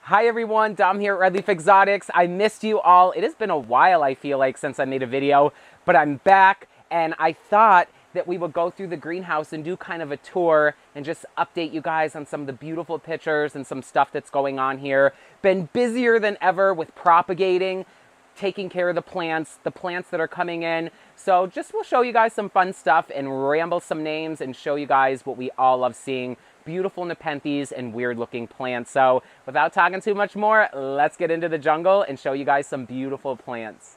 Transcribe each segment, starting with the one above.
Hi everyone, Dom here at Red Leaf Exotics. I missed you all. It has been a while, I feel like, since I made a video, but I'm back and I thought that we would go through the greenhouse and do kind of a tour and just update you guys on some of the beautiful pictures and some stuff that's going on here. Been busier than ever with propagating, taking care of the plants that are coming in. So just we'll show you guys some fun stuff and ramble some names and show you guys what we all love seeing. Beautiful Nepenthes and weird looking plants. So without talking too much more, let's get into the jungle and show you guys some beautiful plants.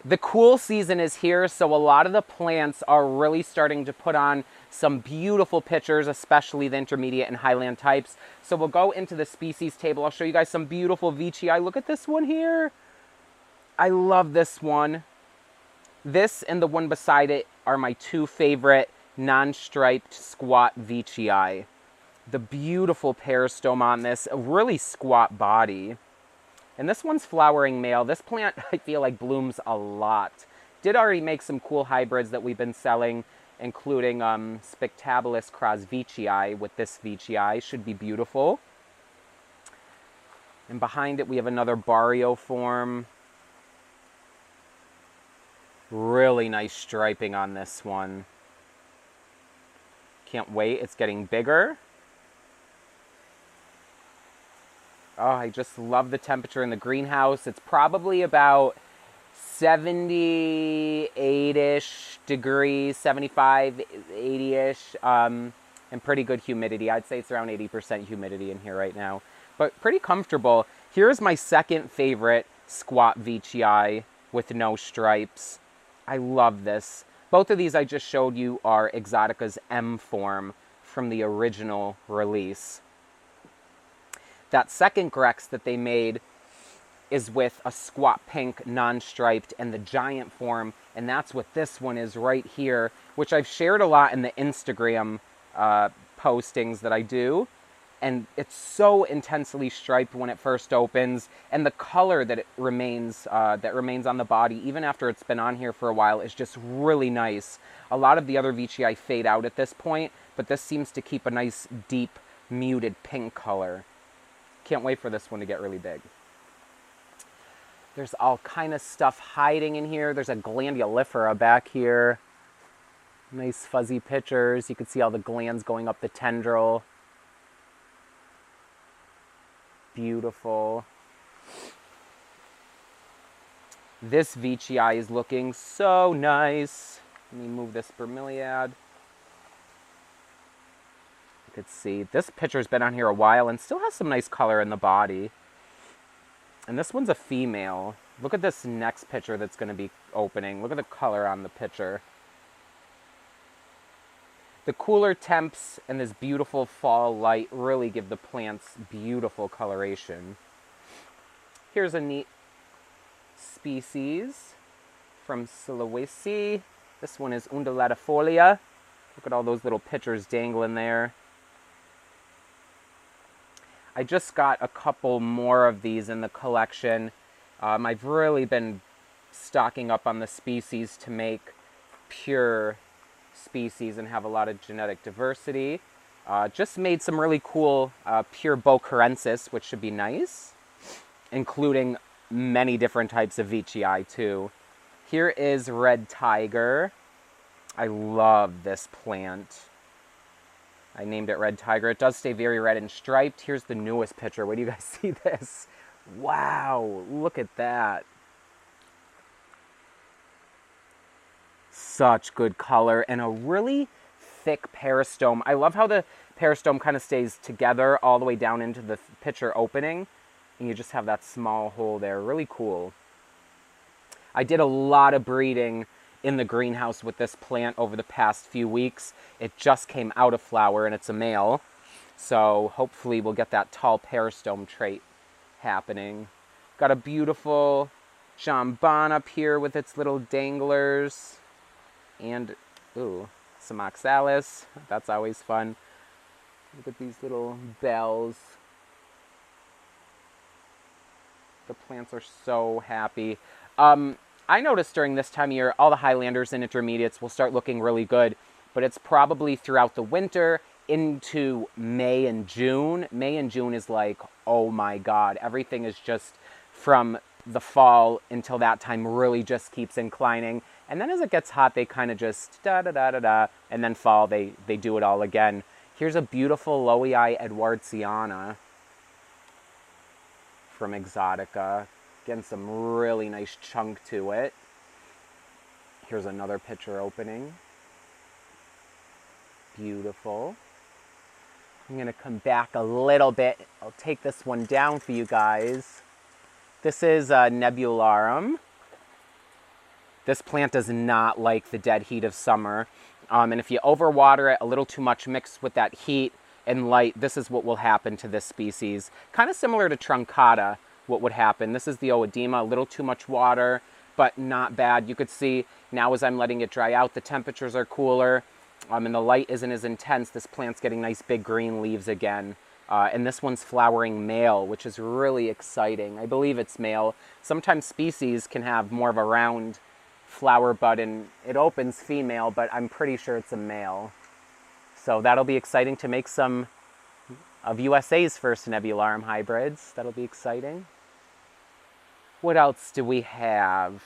The cool season is here, so a lot of the plants are really starting to put on some beautiful pictures, especially the intermediate and highland types. So we'll go into the species table. I'll show you guys some beautiful veitchii. Look at this one here. I love this one. This and the one beside it are my two favorite non-striped squat veitchii. The beautiful peristome on this, a really squat body. And this one's flowering male. This plant, I feel like, blooms a lot. Did already make some cool hybrids that we've been selling, including Spectabilis cross veitchii with this veitchii. Should be beautiful. And behind it, we have another barrio form. Really nice striping on this one. Can't wait. It's getting bigger. Oh, I just love the temperature in the greenhouse. It's probably about 78-ish degrees, 75, 80-ish, and pretty good humidity. I'd say it's around 80% humidity in here right now, but pretty comfortable. Here's my second favorite squat veitchii with no stripes. I love this. Both of these I just showed you are Exotica's M form from the original release. That second Grex that they made is with a squat pink non-striped and the giant form, and that's what this one is right here, which I've shared a lot in the Instagram postings that I do. And it's so intensely striped when it first opens, and the color that it remains on the body, even after it's been on here for a while, is just really nice. A lot of the other veitchii fade out at this point, but this seems to keep a nice, deep, muted pink color. Can't wait for this one to get really big. There's all kind of stuff hiding in here. There's a glandulifera back here. Nice fuzzy pictures. You can see all the glands going up the tendril. Beautiful. This veitchii is looking so nice. Let me move this bromeliad. You could see this picture's been on here a while and still has some nice color in the body. And this one's a female. Look at this next picture that's going to be opening. Look at the color on the picture. The cooler temps and this beautiful fall light really give the plants beautiful coloration. Here's a neat species from Sulawesi. This one is undulatifolia. Look at all those little pictures dangling there. I just got a couple more of these in the collection. I've really been stocking up on the species to make pure species and have a lot of genetic diversity. Just made some really cool pure Bocarensis, which should be nice, including many different types of veitchii too. Here is red tiger. I love this plant. I named it Red Tiger. It does stay very red and striped. Here's the newest picture. Wait do you guys see this? Wow, look at that. Such good color and a really thick peristome. I love how the peristome kind of stays together all the way down into the picture opening, and you just have that small hole there. Really cool. I did a lot of breeding in the greenhouse with this plant over the past few weeks. It just came out of flower and it's a male. So hopefully we'll get that tall peristome trait happening. Got a beautiful jambon up here with its little danglers. And, ooh, some oxalis. That's always fun. Look at these little bells. The plants are so happy. I noticed during this time of year, all the Highlanders and intermediates will start looking really good, but it's probably throughout the winter into May and June. May and June is like, oh my God, everything is just from the fall until that time really just keeps inclining. And then as it gets hot, they kind of just da-da-da-da-da, and then fall, they do it all again. Here's a beautiful Loei Edwardsiana from Exotica. Getting some really nice chunk to it. Here's another picture opening. Beautiful. I'm going to come back a little bit. I'll take this one down for you guys. This is Nebularum. This plant does not like the dead heat of summer. And if you overwater it, a little too much mixed with that heat and light, this is what will happen to this species. Kind of similar to Truncata, what would happen. This is the Oedema, a little too much water, but not bad. You could see now as I'm letting it dry out, the temperatures are cooler, and the light isn't as intense. This plant's getting nice big green leaves again. And this one's flowering male, which is really exciting. I believe it's male. Sometimes species can have more of a round flower bud and it opens female, but I'm pretty sure it's a male. So that'll be exciting to make some of USA's first Nebularum hybrids. That'll be exciting. What else do we have?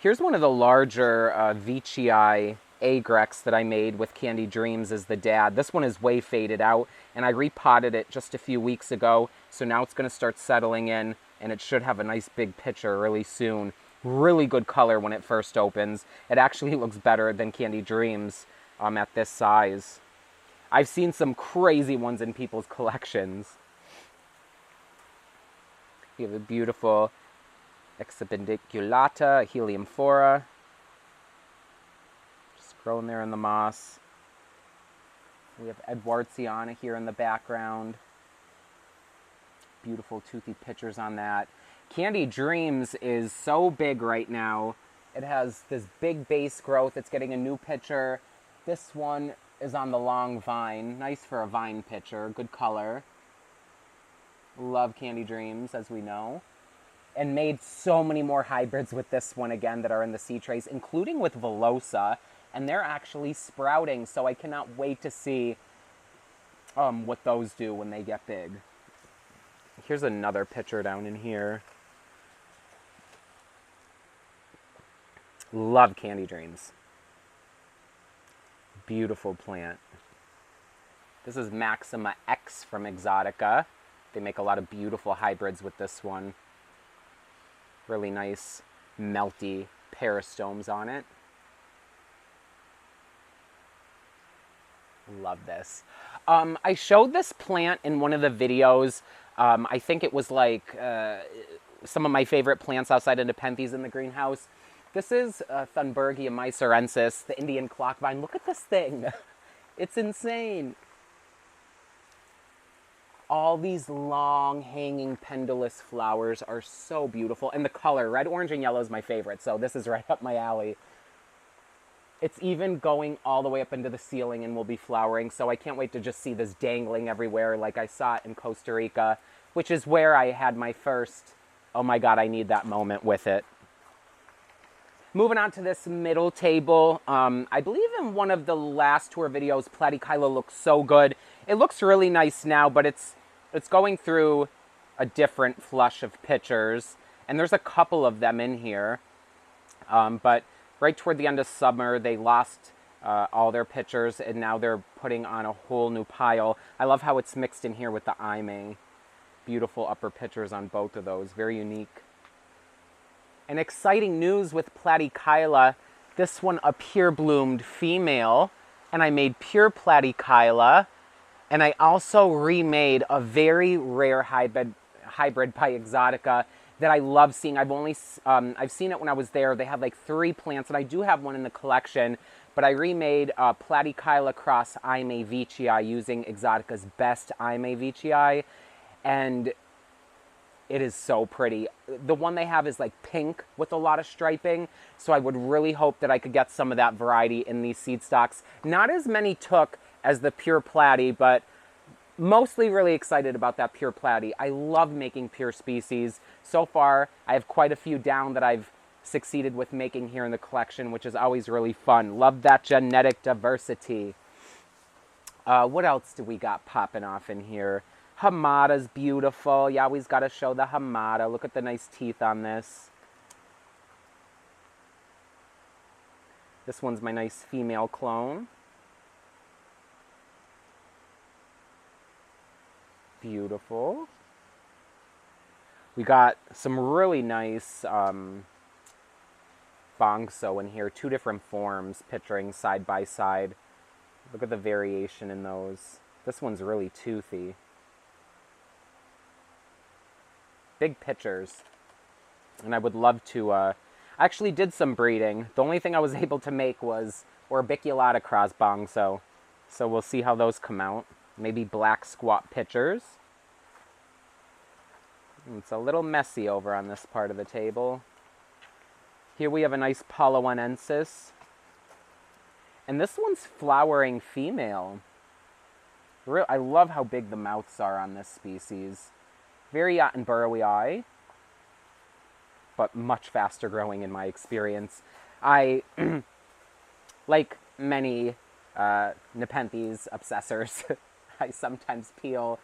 Here's one of the larger Veitchii agrex that I made with Candy Dreams as the dad. This one is way faded out, and I repotted it just a few weeks ago, so now it's going to start settling in, and it should have a nice big picture really soon. Really good color when it first opens. It actually looks better than Candy Dreams at this size. I've seen some crazy ones in people's collections. We have a beautiful Expendiculata, Heliumphora. Just growing there in the moss. We have Edwardsiana here in the background. Beautiful toothy pictures on that. Candy Dreams is so big right now. It has this big base growth. It's getting a new pitcher. This one is on the long vine. Nice for a vine pitcher. Good color. Love Candy Dreams, as we know. And made so many more hybrids with this one again that are in the seed trays, including with Velosa. And they're actually sprouting, so I cannot wait to see what those do when they get big. Here's another picture down in here. Love Candy Dreams. Beautiful plant. This is Maxima X from Exotica. They make a lot of beautiful hybrids with this one. Really nice, melty peristomes on it. Love this. I showed this plant in one of the videos. I think it was like some of my favorite plants outside of Nepenthes in the greenhouse. This is Thunbergia mysorensis, the Indian clock vine. Look at this thing. It's insane. All these long, hanging, pendulous flowers are so beautiful. And the color, red, orange, and yellow is my favorite, so this is right up my alley. It's even going all the way up into the ceiling and will be flowering, so I can't wait to just see this dangling everywhere like I saw it in Costa Rica, which is where I had my first, oh my God, I need that moment with it. Moving on to this middle table, I believe in one of the last tour videos, Platykyla looks so good. It looks really nice now, but it's going through a different flush of pictures, and there's a couple of them in here. But right toward the end of summer, they lost all their pictures, and now they're putting on a whole new pile. I love how it's mixed in here with the Aime. Beautiful upper pictures on both of those, very unique. And exciting news with Platykyla, this one a pure bloomed female, and I made pure Platykyla, and I also remade a very rare hybrid by Exotica that I love seeing. I've seen it when I was there. They have like 3 plants, and I do have one in the collection, but I remade Platykyla cross Aime Veitchii using Exotica's best Aime Veitchii, and it is so pretty. The one they have is like pink with a lot of striping, so I would really hope that I could get some of that variety in these seed stocks. Not as many took as the pure platy, but mostly really excited about that pure platy. I love making pure species. So far, I have quite a few down that I've succeeded with making here in the collection, which is always really fun. Love that genetic diversity. What else do we got popping off in here? Hamada's beautiful. You always got to show the Hamada. Look at the nice teeth on this. This one's my nice female clone. Beautiful. We got some really nice bongso in here. Two different forms picturing side by side. Look at the variation in those. This one's really toothy. Big pictures. And I would love to... I actually did some breeding. The only thing I was able to make was orbiculata cross bongso. So we'll see how those come out. Maybe black squat pitchers. It's a little messy over on this part of the table. Here we have a nice Palawanensis. And this one's flowering female. I love how big the mouths are on this species. Very Attenborough eye, but much faster growing in my experience. I, like many Nepenthes obsessors, I sometimes peel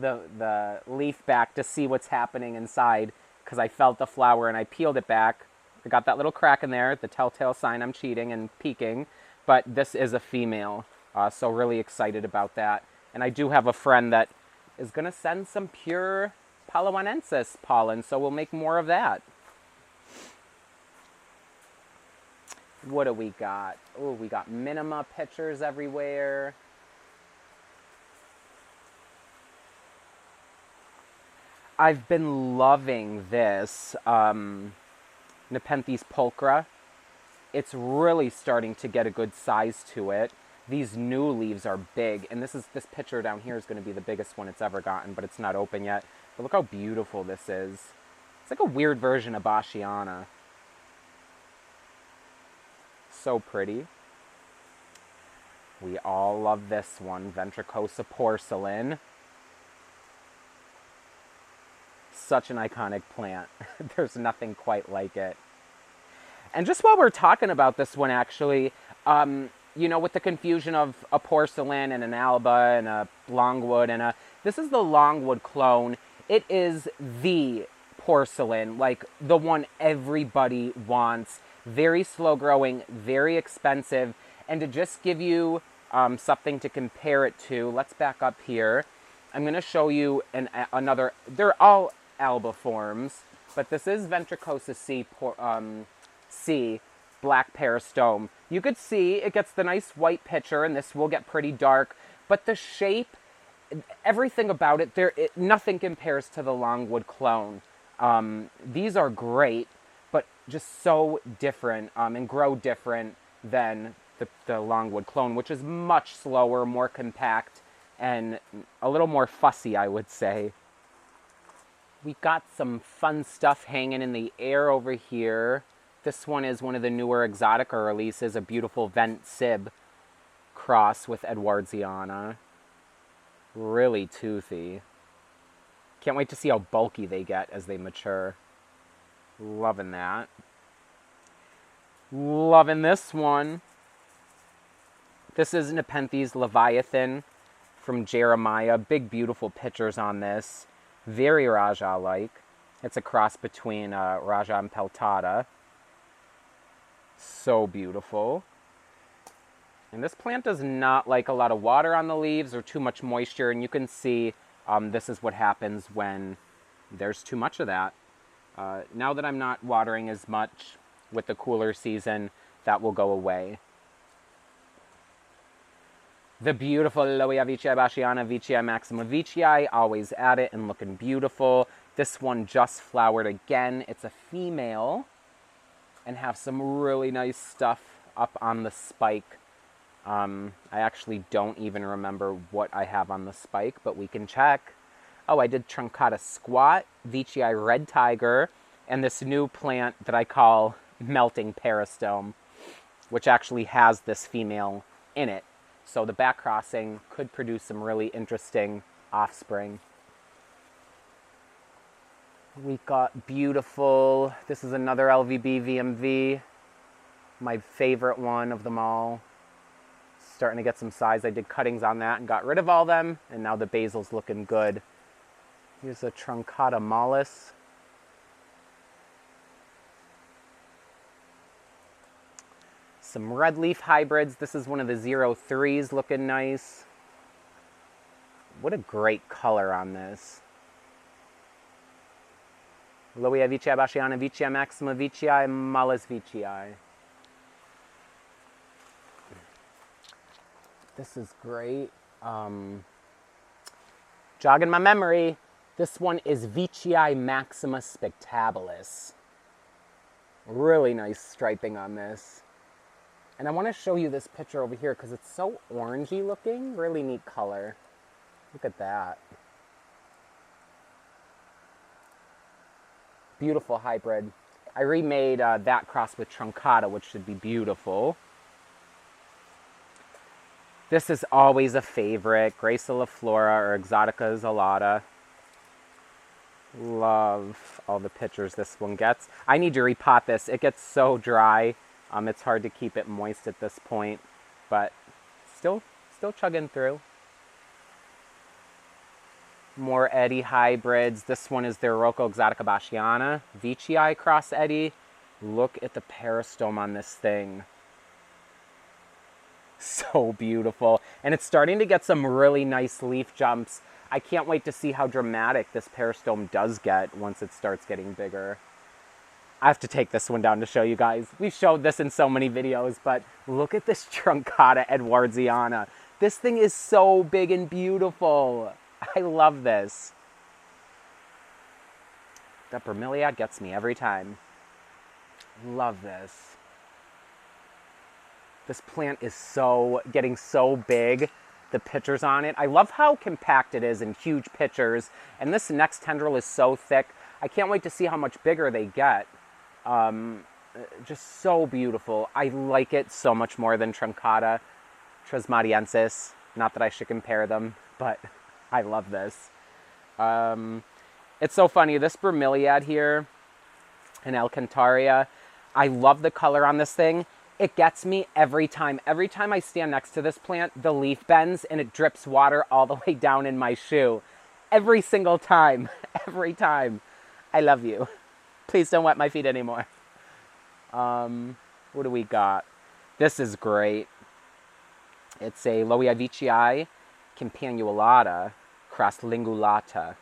the leaf back to see what's happening inside because I felt the flower and I peeled it back. I got that little crack in there, the telltale sign I'm cheating and peeking, but this is a female, so really excited about that. And I do have a friend that is going to send some pure Palawanensis pollen, so we'll make more of that. What do we got? Oh, we got Minima pictures everywhere. I've been loving this Nepenthes pulchra. It's really starting to get a good size to it. These new leaves are big, and this picture down here is going to be the biggest one it's ever gotten, but it's not open yet. But look how beautiful this is. It's like a weird version of Bashiana. So pretty. We all love this one, Ventricosa porcelain. Such an iconic plant. There's nothing quite like it. And just while we're talking about this one, actually, you know, with the confusion of a porcelain and an alba and a longwood and this is the longwood clone. It is the porcelain, like the one everybody wants. Very slow growing, very expensive. And to just give you something to compare it to, let's back up here. I'm going to show you another, they're all alba forms, but this is Ventricosa C, black peristome. You could see it gets the nice white picture, and this will get pretty dark, but the shape, everything about it, nothing compares to the longwood clone. These are great, but just so different and grow different than the longwood clone, which is much slower, more compact, and a little more fussy, I would say. We got some fun stuff hanging in the air over here. This one is one of the newer Exotica releases, a beautiful Vent Sib cross with Edwardsiana. Really toothy. Can't wait to see how bulky they get as they mature. Loving that. Loving this one. This is Nepenthes Leviathan from Jeremiah. Big, beautiful pictures on this. Very Raja-like. It's a cross between Raja and Peltata. So beautiful. And this plant does not like a lot of water on the leaves or too much moisture. And you can see this is what happens when there's too much of that. Now that I'm not watering as much with the cooler season, that will go away. The beautiful Loia Veitchii Bashiana, Veitchii Maxima Veitchii, always at it and looking beautiful. This one just flowered again. It's a female and have some really nice stuff up on the spike. I actually don't even remember what I have on the spike, but we can check. Oh, I did Truncata Squat, Veitchii Red Tiger, and this new plant that I call Melting Peristome, which actually has this female in it. So the back crossing could produce some really interesting offspring. We got beautiful, this is another LVB VMV, my favorite one of them all. Starting to get some size. I did cuttings on that and got rid of all them, and now the basil's looking good. Here's a truncata mollis. Some red leaf hybrids. This is one of the 03s looking nice. What a great color on this. Loea Veitchii Bassiana, Veitchii Maxima, Veitchii Mollis Veitchii. This is great. Jogging my memory. This one is Veitchii Maxima Spectabilis. Really nice striping on this. And I want to show you this picture over here because it's so orangey looking. Really neat color. Look at that. Beautiful hybrid. I remade that cross with truncata, which should be beautiful. This is always a favorite, Graciliflora or Exotica Isolata. Love all the pictures this one gets. I need to repot this. It gets so dry. It's hard to keep it moist at this point, but still chugging through. More Eddy hybrids. This one is the Rocco Exotica Bassiana, Veitchii cross Eddy. Look at the peristome on this thing. So beautiful. And it's starting to get some really nice leaf jumps. I can't wait to see how dramatic this peristome does get once it starts getting bigger. I have to take this one down to show you guys. We've showed this in so many videos, but look at this truncata Edwardsiana. This thing is so big and beautiful. I love this. That bromeliad gets me every time. Love this. This plant is getting so big. The pictures on it. I love how compact it is in huge pictures. And this next tendril is so thick. I can't wait to see how much bigger they get. Just so beautiful. I like it so much more than truncata trismatiensis. Not that I should compare them, but I love this. It's so funny. This bromeliad here in Alcantaria, I love the color on this thing. It gets me every time. Every time I stand next to this plant, the leaf bends and it drips water all the way down in my shoe. Every single time. Every time. I love you. Please don't wet my feet anymore. What do we got? This is great. It's a Loea Veitchii Campanulata cross Lingulata.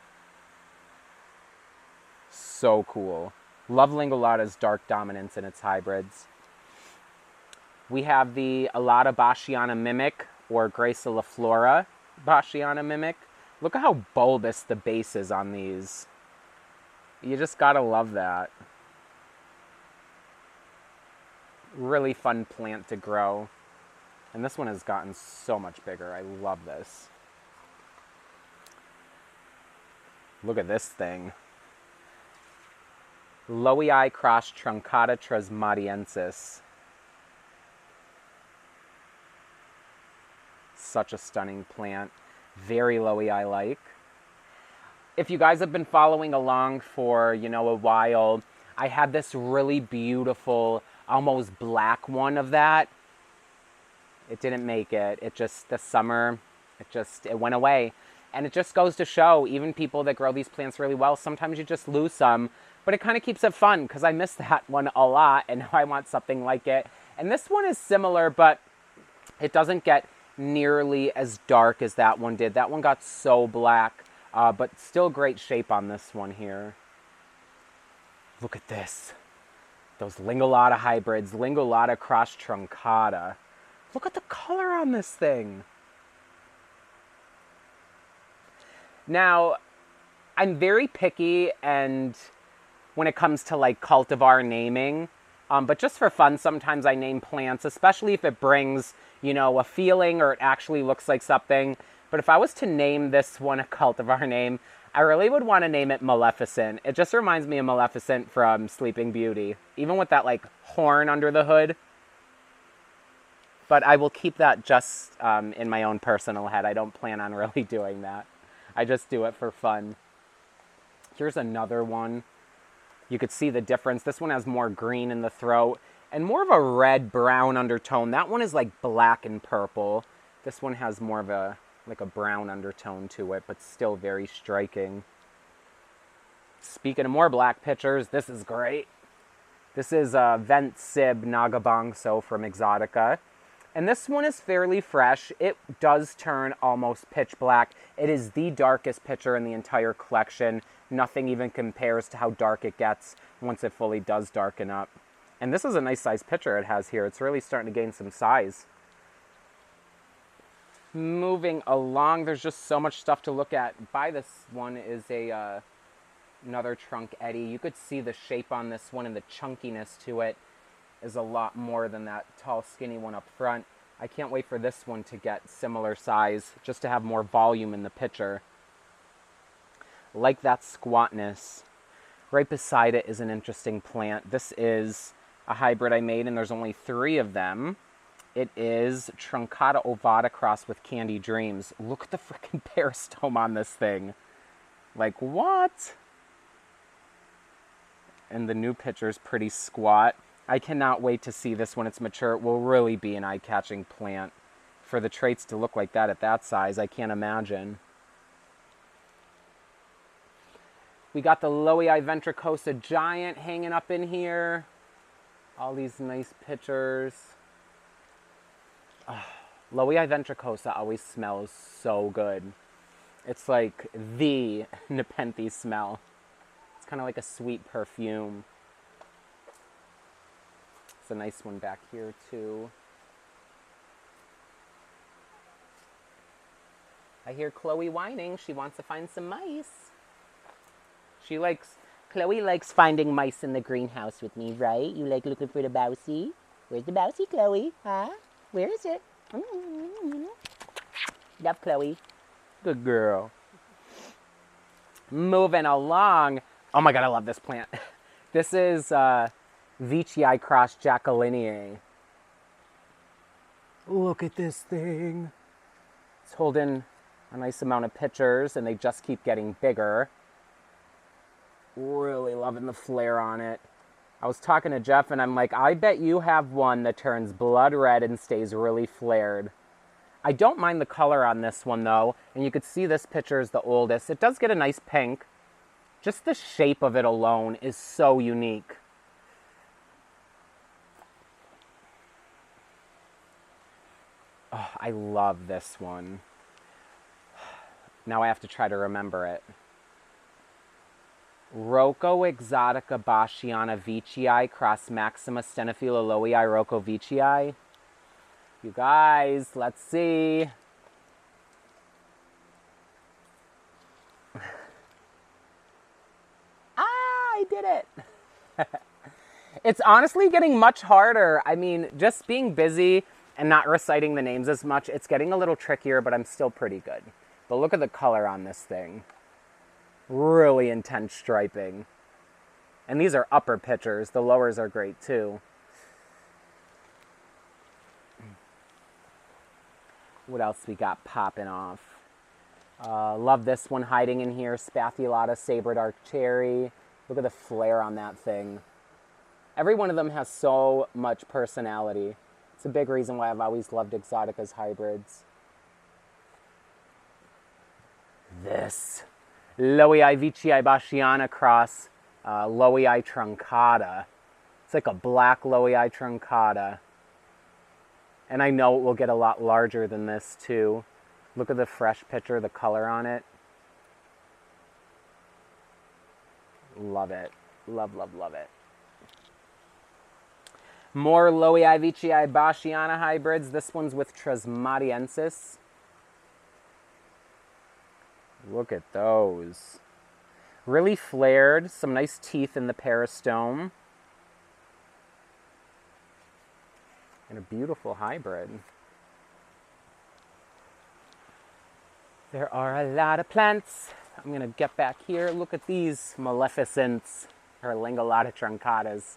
So cool. Love Lingulata's dark dominance in its hybrids. We have the Alata Bassiana Mimic, or Graciliflora Bassiana Mimic. Look at how bulbous the base is on these. You just gotta love that. Really fun plant to grow. And this one has gotten so much bigger. I love this. Look at this thing. Loei cross truncata trismatiensis. Such a stunning plant. Very Loei-like. If you guys have been following along for, a while, I had this really beautiful, almost black one of that. It didn't make it. This summer, it went away. And it just goes to show, even people that grow these plants really well, sometimes you just lose some. But it kind of keeps it fun, because I miss that one a lot, and now I want something like it. And this one is similar, but it doesn't get nearly as dark as that one did. That one got so black, but still great shape on this one here. Look at this. Those Lingulata hybrids, Lingulata cross truncata. Look at the color on this thing. Now, I'm very picky and when it comes to like cultivar naming, but just for fun, sometimes I name plants, especially if it brings, a feeling or it actually looks like something. But if I was to name this one a cultivar name, I really would want to name it Maleficent. It just reminds me of Maleficent from Sleeping Beauty, even with that like horn under the hood. But I will keep that just in my own personal head. I don't plan on really doing that. I just do it for fun. Here's another one. You could see the difference. This one has more green in the throat and more of a red-brown undertone. That one is like black and purple. This one has more of a like a brown undertone to it, but still very striking. Speaking of more black pictures, this is great. This is Vent Sib Nagabangso from Exotica. And this one is fairly fresh. It does turn almost pitch black. It is the darkest picture in the entire collection. Nothing even compares to how dark it gets once it fully does darken up. And this is a nice size picture it has here. It's really starting to gain some size. Moving along, there's just so much stuff to look at. By this one is another trunk eddy. You could see the shape on this one and the chunkiness to it is a lot more than that tall, skinny one up front. I can't wait for this one to get similar size, just to have more volume in the picture. Like that squatness. Right beside it is an interesting plant. This is a hybrid I made, and there's only 3 of them. It is Truncata ovata crossed with Candy Dreams. Look at the freaking peristome on this thing. Like, what? And the new picture's pretty squat. I cannot wait to see this when it's mature. It will really be an eye-catching plant. For the traits to look like that at that size, I can't imagine. We got the Loei Ventricosa Giant hanging up in here. All these nice pictures. Loei Ventricosa always smells so good. It's like the Nepenthes smell. It's kind of like a sweet perfume. It's a nice one back here too. I hear Chloe whining. She wants to find some mice. Chloe likes finding mice in the greenhouse with me, right? You like looking for the bousey? Where's the bousey, Chloe? Huh? Where is it? Love Chloe. Good girl. Moving along. Oh my god, I love this plant. This is Veitchii cross Jacquelineae. Look at this thing. It's holding a nice amount of pictures, and they just keep getting bigger. Really loving the flare on it. I was talking to Jeff, and I'm like, I bet you have one that turns blood red and stays really flared. I don't mind the color on this one, though, and you could see this picture is the oldest. It does get a nice pink. Just the shape of it alone is so unique. Oh, I love this one. Now I have to try to remember it. Rocco exotica Baschiana Veitchii cross Maxima Stenophila Loei Rocco Veitchii. You guys, let's see. I did it. It's honestly getting much harder. I mean, just being busy and not reciting the names as much, it's getting a little trickier, but I'm still pretty good. But look at the color on this thing. Really intense striping. And these are upper pictures. The lowers are great too. What else we got popping off? Love this one hiding in here. Spathulata Saber Dark Cherry. Look at the flare on that thing. Every one of them has so much personality. It's a big reason why I've always loved Exotica's hybrids. This. Loei Veitchii Baschiana cross Loei truncata. It's like a black Loei truncata. And I know it will get a lot larger than this too. Look at the fresh picture, the color on it. Love it. Love, love, love it. More Loei Veitchii Baschiana hybrids. This one's with Trismatiensis. Look at those. Really flared. Some nice teeth in the peristome. And a beautiful hybrid. There are a lot of plants. I'm going to get back here. Look at these maleficents, or Lingolata truncatas.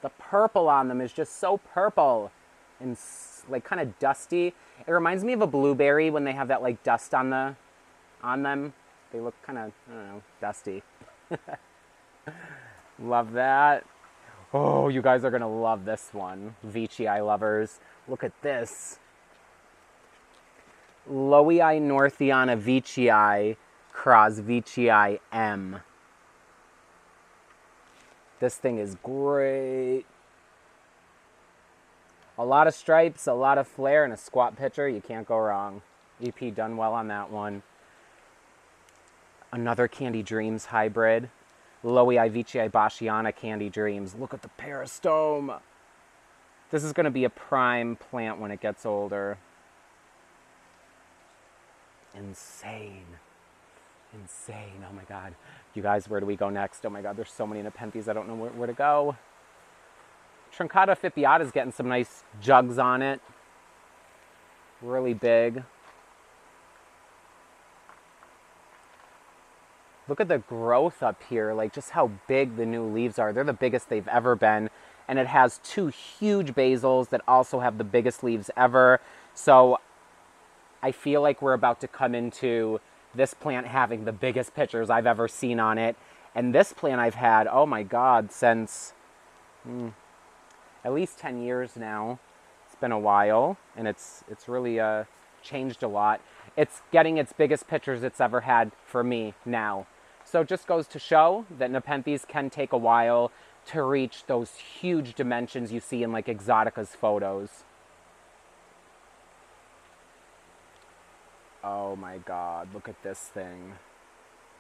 The purple on them is just so purple and like kind of dusty. It reminds me of a blueberry when they have that like dust on the on them. They look kind of, I don't know, dusty. Love that. Oh, you guys are going to love this one. Veitchii lovers. Look at this. Lowii Northiana Veitchii cross Veitchii M. This thing is great. A lot of stripes, a lot of flare, and a squat pitcher. You can't go wrong. EP done well on that one. Another Candy Dreams hybrid. Lowii Veitchii Bashiana Candy Dreams. Look at the peristome. This is going to be a prime plant when it gets older. Insane. Insane. Oh my God. You guys, where do we go next? Oh my God, there's so many Nepenthes. I don't know where to go. Truncata Fipiata is getting some nice jugs on it. Really big. Look at the growth up here, like just how big the new leaves are. They're the biggest they've ever been. And it has two huge basils that also have the biggest leaves ever. So I feel like we're about to come into this plant having the biggest pictures I've ever seen on it. And this plant I've had, oh my God, since at least 10 years now. It's been a while, and it's really changed a lot. It's getting its biggest pictures it's ever had for me now. So it just goes to show that Nepenthes can take a while to reach those huge dimensions you see in like Exotica's photos. Oh my God, look at this thing.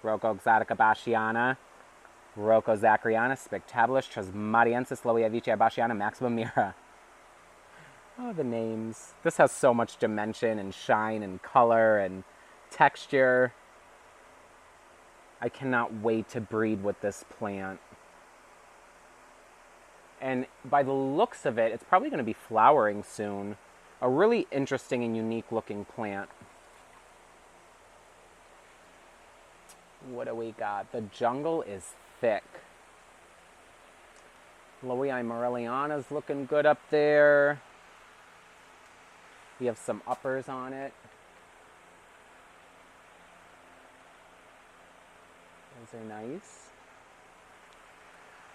Rocco Exotica Bashiana, Rocco Zachariana, Spectabular, Trasmariensis, Lowii Veitchii Bashiana, Maxima Mira. Oh, the names. This has so much dimension and shine and color and texture. I cannot wait to breed with this plant. And by the looks of it, it's probably going to be flowering soon. A really interesting and unique looking plant. What do we got? The jungle is thick. Lowii Morelliana's looking good up there. We have some uppers on it. Those are nice.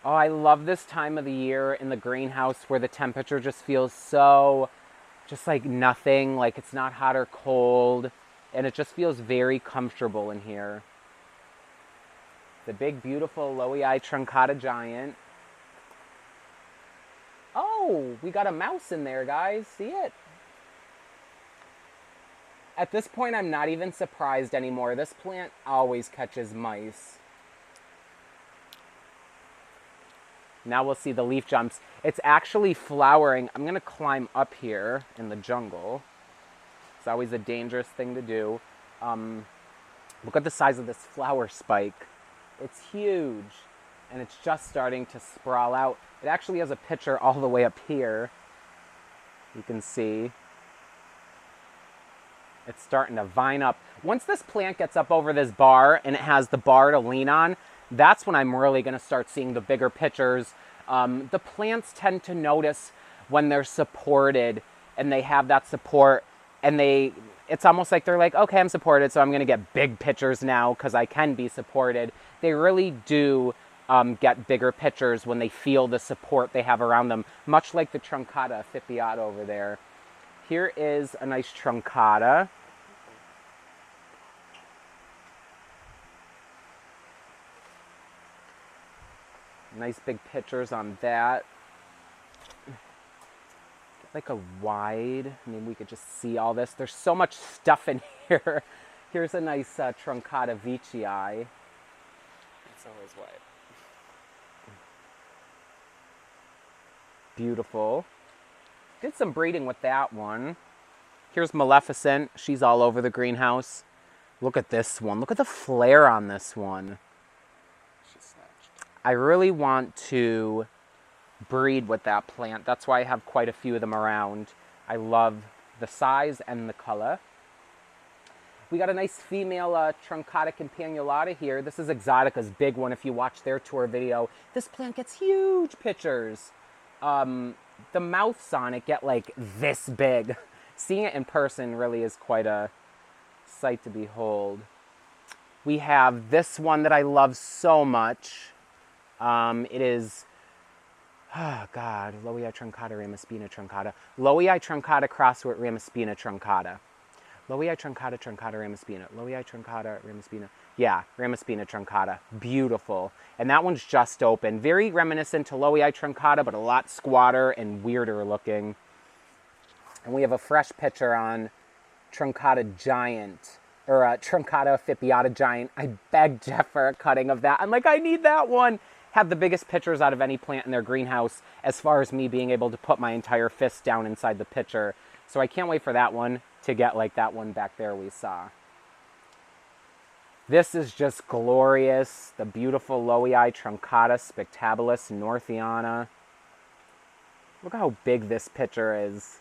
Oh, I love this time of the year in the greenhouse where the temperature just feels so, just like nothing, like it's not hot or cold, and it just feels very comfortable in here. The big, beautiful Lowii Truncata Giant. Oh, we got a mouse in there, guys. See it? At this point, I'm not even surprised anymore. This plant always catches mice. Now we'll see the leaf jumps. It's actually flowering. I'm going to climb up here in the jungle. It's always a dangerous thing to do. Look at the size of this flower spike. It's huge. And it's just starting to sprawl out. It actually has a picture all the way up here. You can see. It's starting to vine up. Once this plant gets up over this bar and it has the bar to lean on, that's when I'm really going to start seeing the bigger pictures. The plants tend to notice when they're supported and they have that support, and it's almost like they're like, okay, I'm supported, so I'm going to get big pictures now because I can be supported. They really do get bigger pictures when they feel the support they have around them, much like the Truncata Fipiata over there. Here is a nice Truncata. Nice big pictures on that. Like a wide, maybe we could just see all this. There's so much stuff in here. Here's a nice Truncata Veitchii. It's always wide. Beautiful. Did some breeding with that one. Here's Maleficent. She's all over the greenhouse. Look at this one. Look at the flare on this one. She's snatched. I really want to breed with that plant. That's why I have quite a few of them around. I love the size and the color. We got a nice female Truncata Campanulata here. This is Exotica's big one if you watch their tour video. This plant gets huge pictures. The mouths on it get like this big. Seeing it in person really is quite a sight to behold. We have this one that I love so much. It is, oh God, Lowii truncata, Ramaspina truncata. Lowii truncata crossed with Ramaspina truncata. Lowii truncata, Ramaspina. Lowii truncata, Ramaspina. Yeah, Ramaspina truncata. Beautiful. And that one's just open. Very reminiscent to Lowii truncata, but a lot squatter and weirder looking. And we have a fresh picture on truncata giant, or truncata fippiata giant. I begged Jeff for a cutting of that. I'm like, I need that one. Have the biggest pitchers out of any plant in their greenhouse as far as me being able to put my entire fist down inside the pitcher. So I can't wait for that one to get like that one back there we saw. This is just glorious. The beautiful Lowii truncata spectabilis northiana. Look how big this pitcher is.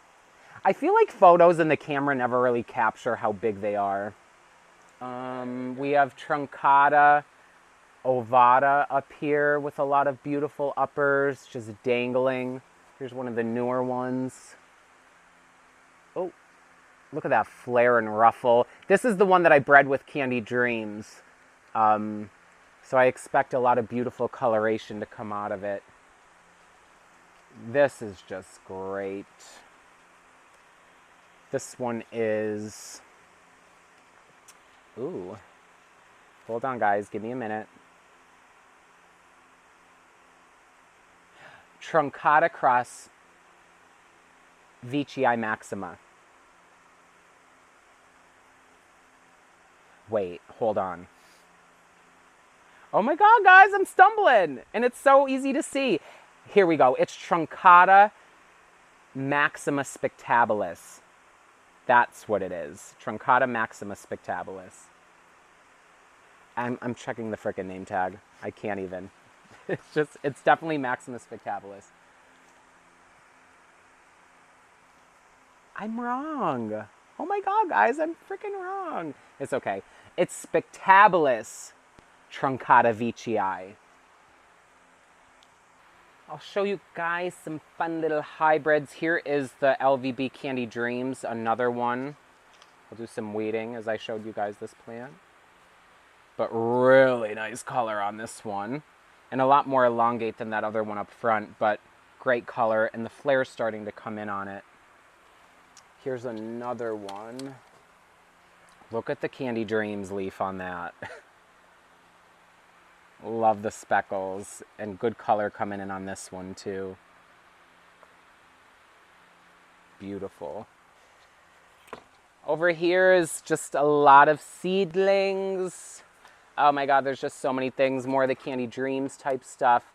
I feel like photos in the camera never really capture how big they are. We have truncata ovata up here with a lot of beautiful uppers just dangling. Here's one of the newer ones. Oh, look at that flare and ruffle. This is the one that I bred with Candy Dreams. So I expect a lot of beautiful coloration to come out of it. This is just great. This one is, ooh, hold on guys, give me a minute. Truncata cross Veitchii maxima. Wait, hold on. Oh my God, guys, I'm stumbling. And it's so easy to see. Here we go. It's Truncata maxima spectabilis. That's what it is. Truncata maxima spectabilis. I'm checking the frickin' name tag. I can't even. It's definitely Maxima spectabilis. I'm wrong. Oh my God, guys, I'm freaking wrong. It's okay. It's spectabilis truncata veitchii. I'll show you guys some fun little hybrids. Here is the LVB Candy Dreams, another one. I'll do some weeding as I showed you guys this plant. But really nice color on this one. And a lot more elongate than that other one up front, but great color. And the flare's starting to come in on it. Here's another one. Look at the Candy Dreams leaf on that. Love the speckles, and good color coming in on this one too. Beautiful. Over here is just a lot of seedlings. Oh my God, there's just so many things. More of the Candy Dreams type stuff.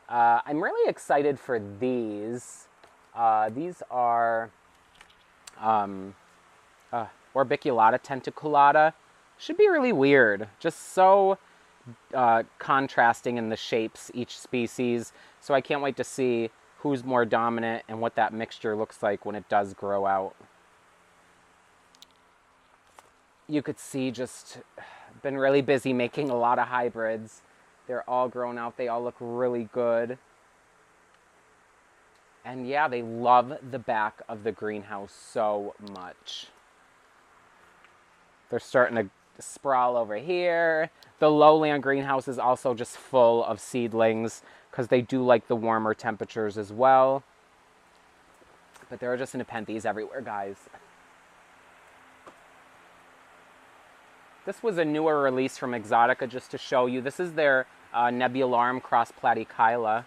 I'm really excited for these. These are Orbiculata tentaculata. Should be really weird. Just so contrasting in the shapes each species. So I can't wait to see who's more dominant and what that mixture looks like when it does grow out. You could see just been really busy making a lot of hybrids. They're all grown out. They all look really good. And yeah, they love the back of the greenhouse so much. They're starting to sprawl over here. The lowland greenhouse is also just full of seedlings because they do like the warmer temperatures as well. But there are just Nepenthes everywhere, guys. This was a newer release from Exotica, just to show you. This is their Nebularum cross Platykyla.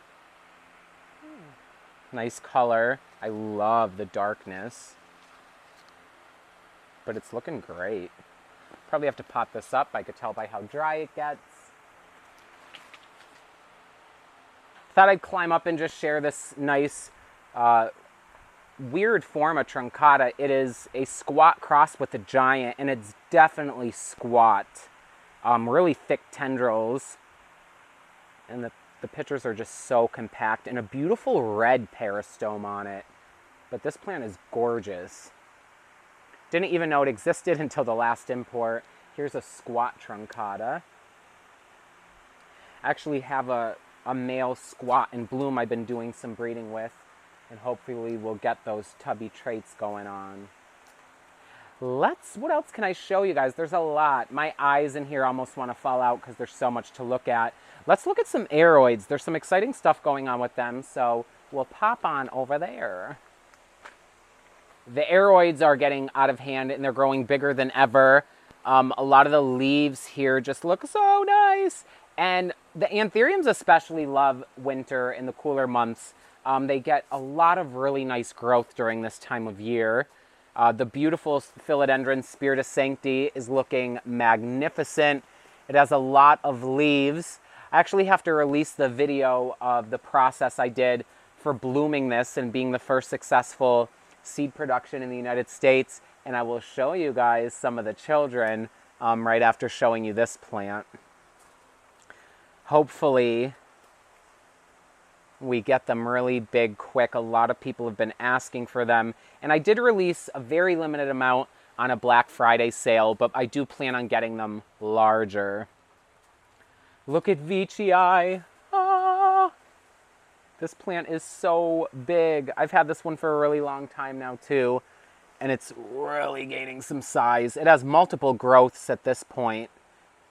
Nice color. I love the darkness. But it's looking great. Probably have to pot this up. I could tell by how dry it gets. Thought I'd climb up and just share this nice weird form of truncata. It is a squat cross with a giant, and it's definitely squat. Really thick tendrils. And the pictures are just so compact, and a beautiful red peristome on it. But this plant is gorgeous. Didn't even know it existed until the last import. Here's a squat truncata. I actually have a male squat in bloom I've been doing some breeding with, and hopefully we'll get those tubby traits going on. What else can I show you guys? There's a lot. My eyes in here almost want to fall out because there's so much to look at. Let's look at some AROIDS. There's some exciting stuff going on with them, so we'll pop on over there. The AROIDS are getting out of hand and they're growing bigger than ever. A lot of the leaves here just look so nice. And the Anthuriums especially love winter in the cooler months. They get a lot of really nice growth during this time of year. The beautiful philodendron Spiritus Sancti is looking magnificent. It has a lot of leaves. I actually have to release the video of the process I did for blooming this and being the first successful seed production in the United States. And I will show you guys some of the children right after showing you this plant. Hopefully we get them really big quick. A lot of people have been asking for them. And I did release a very limited amount on a Black Friday sale, but I do plan on getting them larger. Look at Veitchii. Ah! This plant is so big. I've had this one for a really long time now too, and it's really gaining some size. It has multiple growths at this point.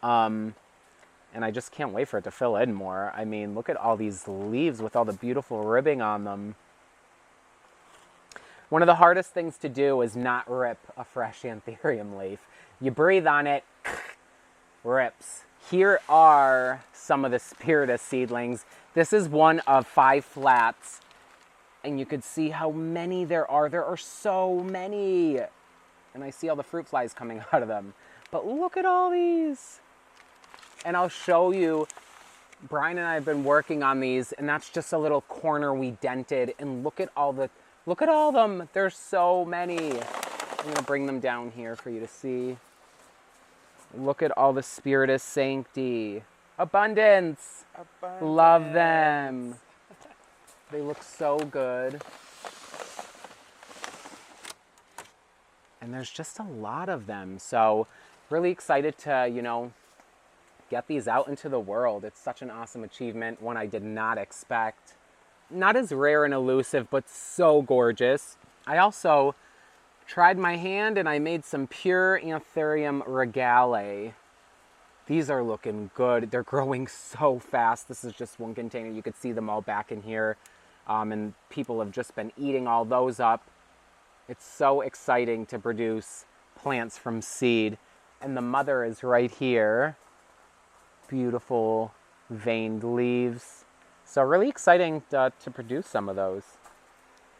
And I just can't wait for it to fill in more. I mean, look at all these leaves with all the beautiful ribbing on them. One of the hardest things to do is not rip a fresh Anthurium leaf. You breathe on it, rips. Here are some of the Spiritus seedlings. This is one of 5 flats. And you could see how many there are. There are so many. And I see all the fruit flies coming out of them. But look at all these. And I'll show you, Brian and I have been working on these, and that's just a little corner we dented. And look at all of them. There's so many. I'm going to bring them down here for you to see. Look at all the Spiritus Sancti. Abundance. Love them. They look so good. And there's just a lot of them. So really excited to, get these out into the world. It's such an awesome achievement, one I did not expect. Not as rare and elusive, but so gorgeous. I also tried my hand and I made some pure Anthurium regale. These are looking good. They're growing so fast. This is just one container. You could see them all back in here. And people have just been eating all those up. It's so exciting to produce plants from seed. And the mother is right here. Beautiful veined leaves. So really exciting to produce some of those.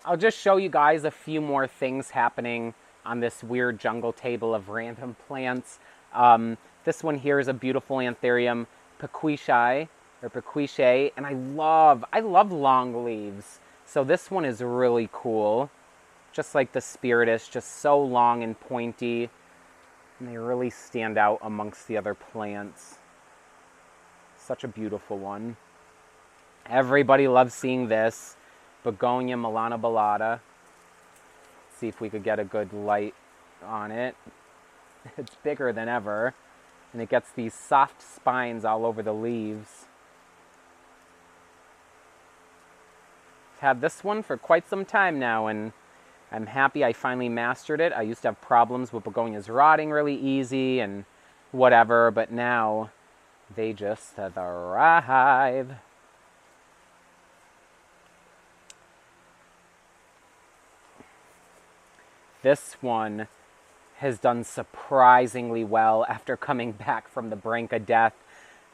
I'll just show you guys a few more things happening on this weird jungle table of random plants. This one here is a beautiful Anthurium Pequishae, and I love long leaves. So this one is really cool. Just like the Spiritus, just so long and pointy. And they really stand out amongst the other plants. Such a beautiful one. Everybody loves seeing this. Begonia melanoballata. See if we could get a good light on it. It's bigger than ever. And it gets these soft spines all over the leaves. I've had this one for quite some time now, and I'm happy I finally mastered it. I used to have problems with begonias rotting really easy and whatever, but now they just thrive. This one has done surprisingly well after coming back from the brink of death.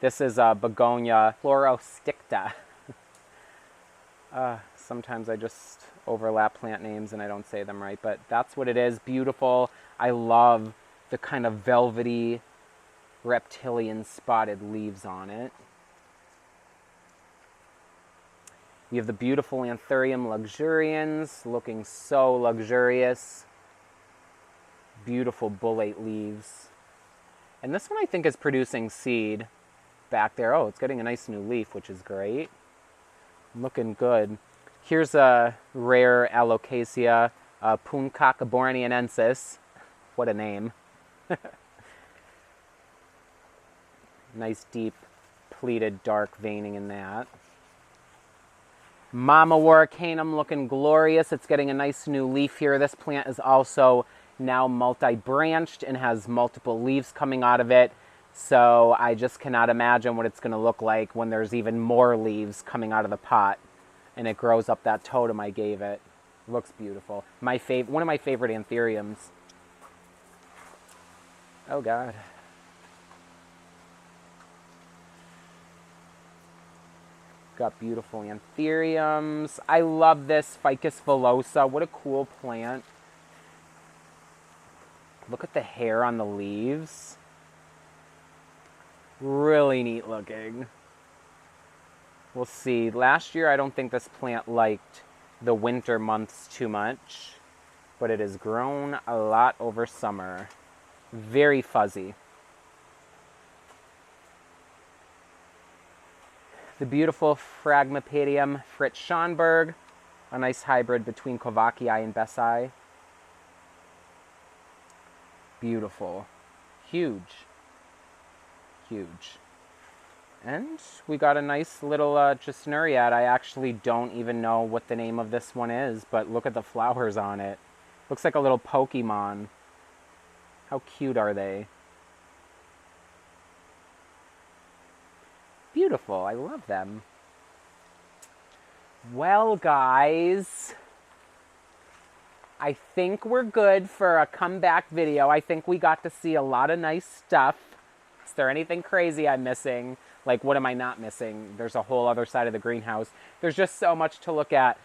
This is a begonia florosticta. Sometimes I just overlap plant names and I don't say them right, but that's what it is. Beautiful. I love the kind of velvety reptilian spotted leaves on it. You have the beautiful Anthurium luxurians, looking so luxurious. Beautiful bullate leaves. And this one I think is producing seed back there. Oh, it's getting a nice new leaf, which is great. Looking good. Here's a rare alocasia, Puncaca borneanensis. What a name. Nice deep pleated dark veining in that. Mama Warricanum looking glorious. It's getting a nice new leaf here. This plant is also now multi-branched and has multiple leaves coming out of it. So I just cannot imagine what it's going to look like when there's even more leaves coming out of the pot and it grows up that totem I gave it. It looks beautiful. One of my favorite Anthuriums. Oh God. Got beautiful Anthuriums. I love this Ficus villosa. What a cool plant. Look at the hair on the leaves. Really neat looking. We'll see. Last year, I don't think this plant liked the winter months too much, but it has grown a lot over summer. Very fuzzy. The beautiful Phragmipedium Fritz Schonberg, a nice hybrid between Kovachii and Bessi. Beautiful. Huge. Huge. And we got a nice little Gesneriad. I actually don't even know what the name of this one is, but look at the flowers on it. Looks like a little Pokemon. How cute are they? Beautiful. I love them. Well, guys, I think we're good for a comeback video. I think we got to see a lot of nice stuff. Is there anything crazy I'm missing? Like, what am I not missing? There's a whole other side of the greenhouse. There's just so much to look at.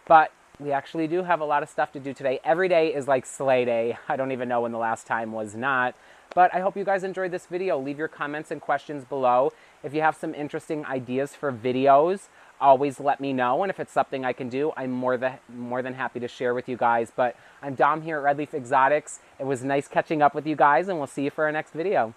But we actually do have a lot of stuff to do today. Every day is like sleigh day. I don't even know when the last time was not. But I hope you guys enjoyed this video. Leave your comments and questions below. If you have some interesting ideas for videos, always let me know. And if it's something I can do, I'm more than happy to share with you guys. But I'm Dom here at Red Leaf Exotics. It was nice catching up with you guys, and we'll see you for our next video.